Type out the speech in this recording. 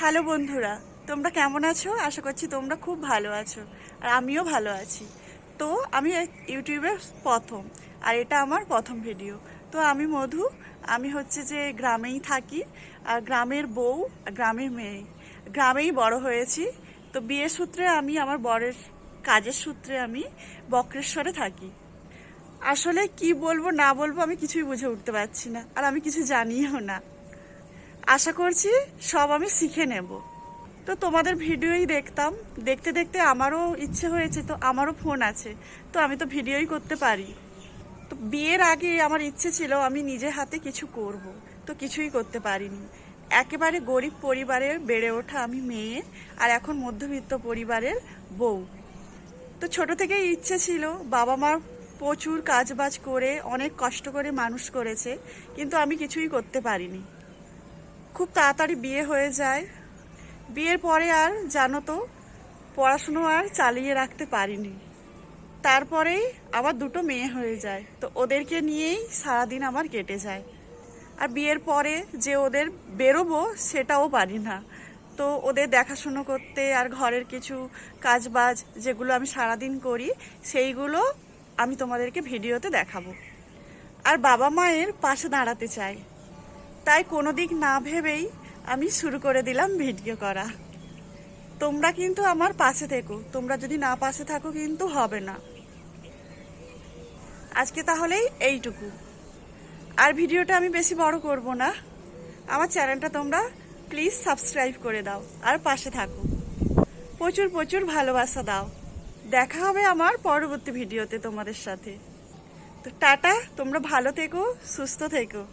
Hello বন্ধুরা, তোমরা কেমন আছো? আশা করছি তোমরা খুব ভালো আছো, আর আমিও ভালো আছি। তো আমি ইউটিউবে প্রথম, আর এটা আমার প্রথম ভিডিও। তো আমি মধু, আমি হচ্ছে যে গ্রামেই থাকি, আর গ্রামের বউ, আর গ্রামের মেয়ে। গ্রামেই বড় হয়েছি। তো বিয়ের সূত্রে আমি আমার বরের কাজের সূত্রে আমি বক্রেশ্বরে থাকি। আসলে কি বলবো না বলবো আমি কিছুই বুঝে উঠতে পারছি না, আর আমি কিছু জানিও না। আশা করছি সব আমি শিখে নেব। তো তোমাদের ভিডিওই দেখতাম, দেখতে দেখতে আমারও ইচ্ছে হয়েছে, তো আমারও ফোন আছে, তো আমি তো ভিডিওই করতে পারি। তো বিয়ের আগে আমার ইচ্ছে ছিল আমি নিজে হাতে কিছু করব, তো কিছুই করতে পারিনি। একেবারে গরিব পরিবারে বেড়ে ওঠা আমি মেয়ে, আর এখন মধ্যবিত্ত পরিবারের বউ। তো ছোট থেকেই ইচ্ছে ছিল, বাবা মা প্রচুর কাজবাজ করে অনেক কষ্ট করে মানুষ করেছে, কিন্তু আমি কিছুই করতে পারিনি। খুব তাড়াতাড়ি বিয়ে হয়ে যায়। বিয়ের পরে আর জানো তো, পড়াশুনো আর চালিয়ে রাখতে পারিনি। তারপরেই আবার দুটো মেয়ে হয়ে যায়, তো ওদেরকে নিয়েই সারাদিন আমার কেটে যায়। আর বিয়ের পরে যে ওদের বেরোবো সেটাও পারি না। তো ওদের দেখাশুনো করতে আর ঘরের কিছু কাজবাজ যেগুলো আমি সারাদিন করি, সেইগুলো আমি তোমাদেরকে ভিডিওতে দেখাবো। আর বাবা মায়ের পাশে দাঁড়াতে চাই, তাই কোনো দিক না ভেবেই আমি শুরু করে দিলাম ভিডিও করা। তোমরা কিন্তু আমার পাশে থেকো, তোমরা যদি না পাশে থাকো কিন্তু হবে না। আজকে তাহলেই এইটুকু, আর ভিডিওটা আমি বেশি বড় করব না। আমার চ্যানেলটা তোমরা প্লিজ সাবস্ক্রাইব করে দাও, আর পাশে থাকো। প্রচুর প্রচুর ভালোবাসা দাও। দেখা হবে আমার পরবর্তী ভিডিওতে তোমাদের সাথে। তো টাটা, তোমরা ভালো থেকো, সুস্থ থেকো।